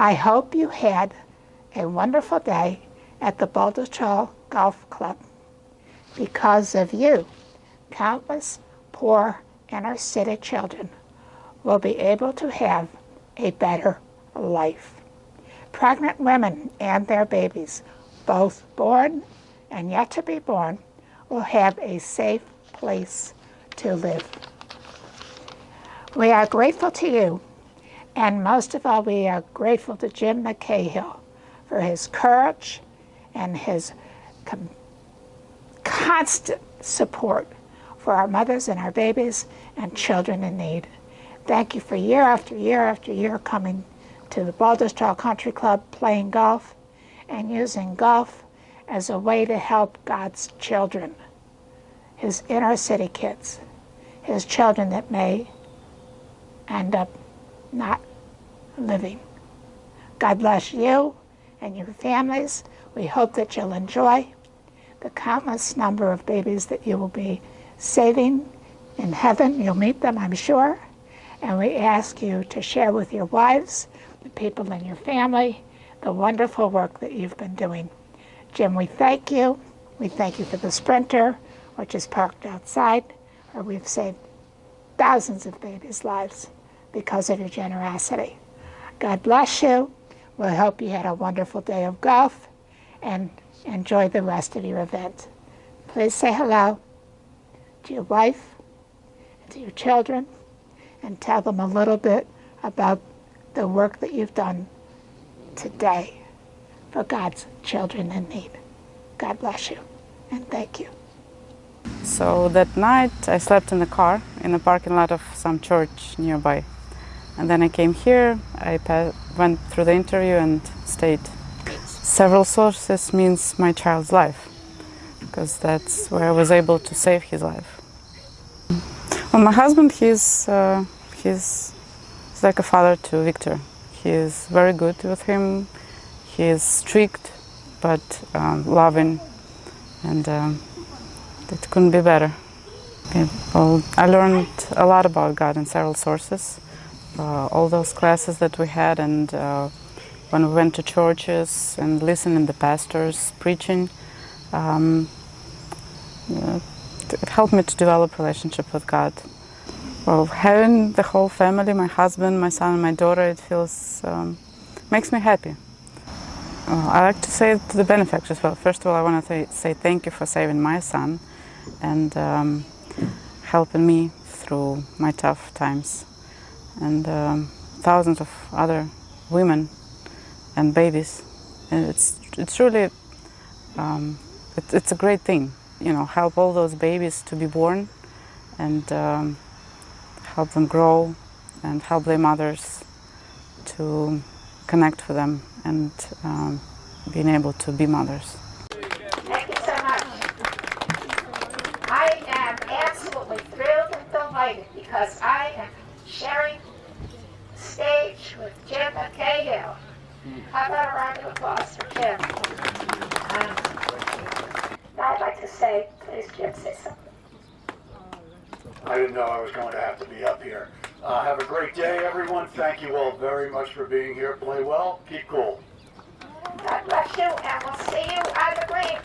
I hope you had a wonderful day at the Baltursol Golf Club. Because of you, countless poor inner city children will be able to have a better life. Pregnant women and their babies, both born and yet to be born, will have a safe place to live. We are grateful to you, and most of all, we are grateful to Jim McCahill for his courage and his constant support for our mothers and our babies and children in need. Thank you for year after year after year coming to the Baltursol Country Club, playing golf, and using golf as a way to help God's children, his inner city kids, his children that may end up not living. God bless you and your families. We hope that you'll enjoy the countless number of babies that you will be saving in heaven. You'll meet them, I'm sure. And we ask you to share with your wives, the people in your family, the wonderful work that you've been doing. Jim, we thank you. We thank you for the Sprinter, which is parked outside, where we've saved thousands of babies' lives because of your generosity. God bless you. We hope you had a wonderful day of golf and enjoy the rest of your event. Please say hello to your wife and to your children and tell them a little bit about the work that you've done today for God's children in need. God bless you and thank you. So that night I slept in the car in the parking lot of some church nearby. And then I came here, I went through the interview and stayed. Several sources means my child's life, because that's where I was able to save his life. Well, my husband, he's like a father to Victor. He is very good with him. He is strict, but loving, and it couldn't be better. Okay. Well, I learned a lot about God in several sources. All those classes that we had, and when we went to churches and listened to the pastors preaching, it helped me to develop a relationship with God. Well, having the whole family, my husband, my son, and my daughter, it feels makes me happy. I like to say to the benefactors, well, first of all, I want to say thank you for saving my son and helping me through my tough times. And thousands of other women and babies. And it's really, it's a great thing, you know, help all those babies to be born and help them grow and help their mothers to connect with them and being able to be mothers. Thank you so much. I am absolutely thrilled and delighted because I am sharing stage with Jim McCahill. How about a round of applause for Jim? Now I'd like to say, please, Jim, say something. I didn't know I was going to have to be up here. Have a great day, everyone. Thank you all very much for being here. Play well. Keep cool. God bless you, and we'll see you on the green.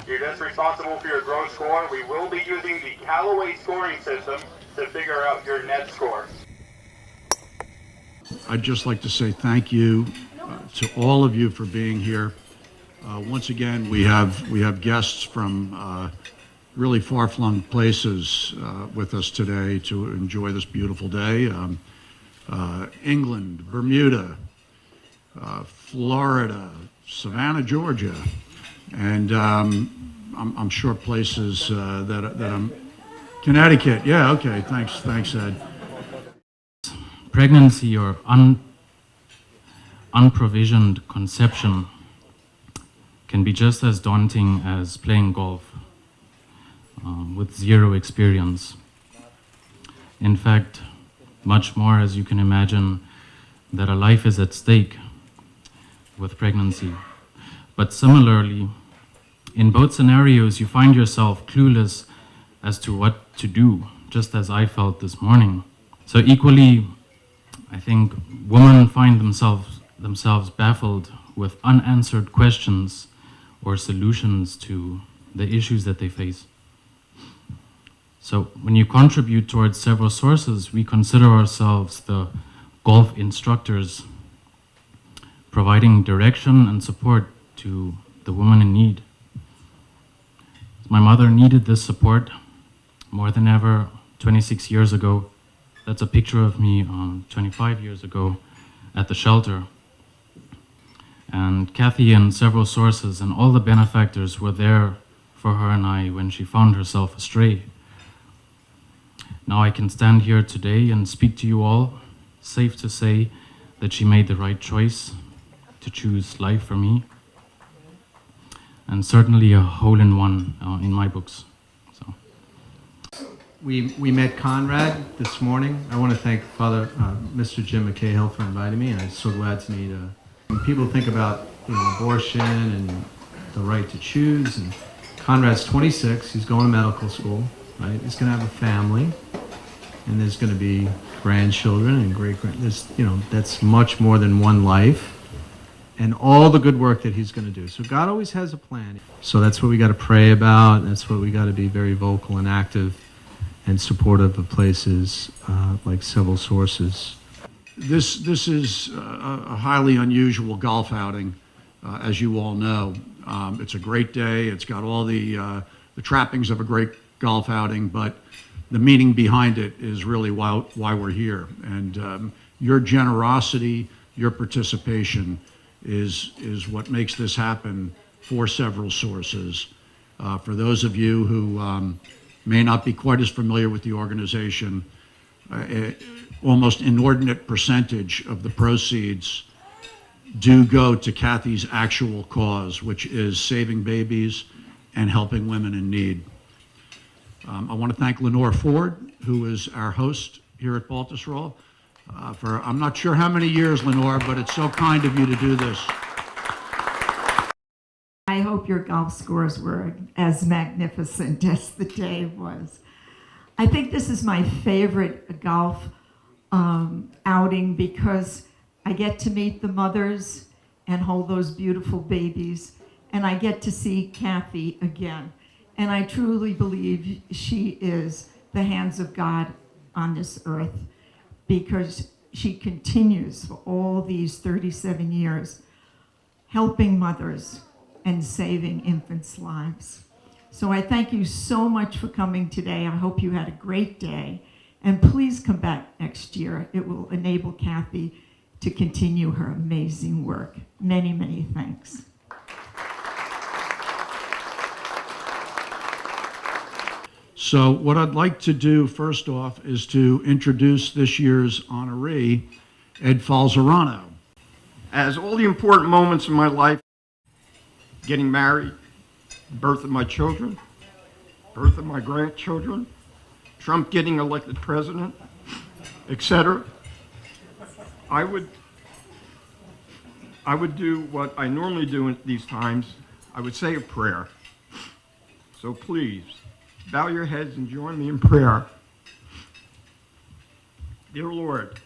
You're just responsible for your gross score. We will be using the Callaway scoring system to figure out your net score. I'd just like to say thank you to all of you for being here. Once again, we have guests from really far-flung places with us today to enjoy this beautiful day. England, Bermuda, Florida, Savannah, Georgia, and I'm sure places that I'm. Connecticut, yeah, okay, thanks, Ed. Pregnancy or unprovisioned conception can be just as daunting as playing golf with zero experience. In fact, much more, as you can imagine, that a life is at stake with pregnancy. But similarly, in both scenarios, you find yourself clueless as to what to do, just as I felt this morning. So equally, I think women find themselves themselves baffled with unanswered questions or solutions to the issues that they face. So when you contribute towards several sources, we consider ourselves the golf instructors, providing direction and support to the woman in need. My mother needed this support more than ever 26 years ago. That's a picture of me 25 years ago at the shelter. And Kathy and several sources and all the benefactors were there for her and I when she found herself astray. Now I can stand here today and speak to you all, safe to say that she made the right choice to choose life for me, and certainly a hole-in-one in my books. So. We met Conrad this morning. I want to thank Father Mr. Jim McCahill for inviting me, and I'm so glad to meet. When people think about abortion and the right to choose, and Conrad's 26. He's going to medical school. Right? He's going to have a family, and there's going to be grandchildren and great-grand. That's much more than one life, and all the good work that he's going to do. So God always has a plan. So that's what we got to pray about. That's what we got to be very vocal and active and supportive of places like Several Sources. This is a highly unusual golf outing, as you all know. It's a great day. It's got all the trappings of a great golf outing, but the meaning behind it is really why we're here. And your generosity, your participation is what makes this happen for Several Sources. For those of you who may not be quite as familiar with the organization, almost inordinate percentage of the proceeds do go to Kathy's actual cause, which is saving babies and helping women in need. I want to thank Lenore Ford, who is our host here at Baltursol, for I'm not sure how many years, Lenore, but it's so kind of you to do this. I hope your golf scores were as magnificent as the day was. I think this is my favorite golf outing because I get to meet the mothers and hold those beautiful babies, and I get to see Kathy again. And I truly believe she is the hands of God on this earth because she continues for all these 37 years helping mothers and saving infants' lives. So I thank you so much for coming today. I hope you had a great day. And please come back next year. It will enable Kathy to continue her amazing work. Many, many thanks. So what I'd like to do first off is to introduce this year's honoree, Ed Falzerano. As all the important moments in my life, getting married, birth of my children, birth of my grandchildren, Trump getting elected president, etc., I would do what I normally do at these times. I would say a prayer. So please, bow your heads and join me in prayer. Dear Lord,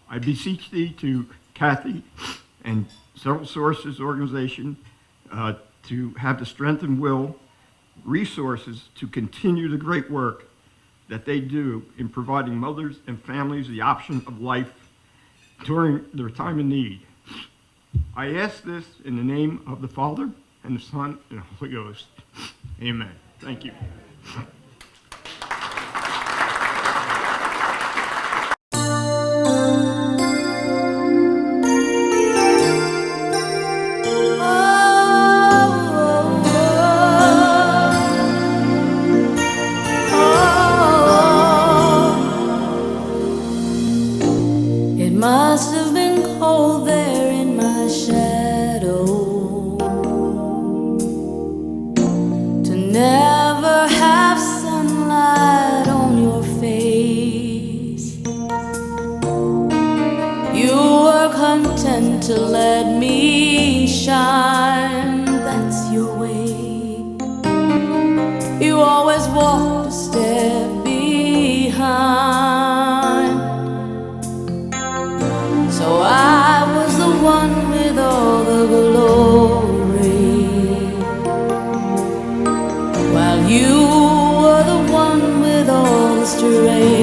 I beseech thee to Kathy and Several Sources organization to have the strength and will, resources to continue the great work that they do in providing mothers and families the option of life during their time of need. I ask this in the name of the Father, and the Son, and the Holy Ghost. Amen. Thank you. It must have been cold there in my shadow to never have sunlight on your face. You were content to let me shine, that's your way. You always walked a step behind. So I was the one You were the one with all the strength.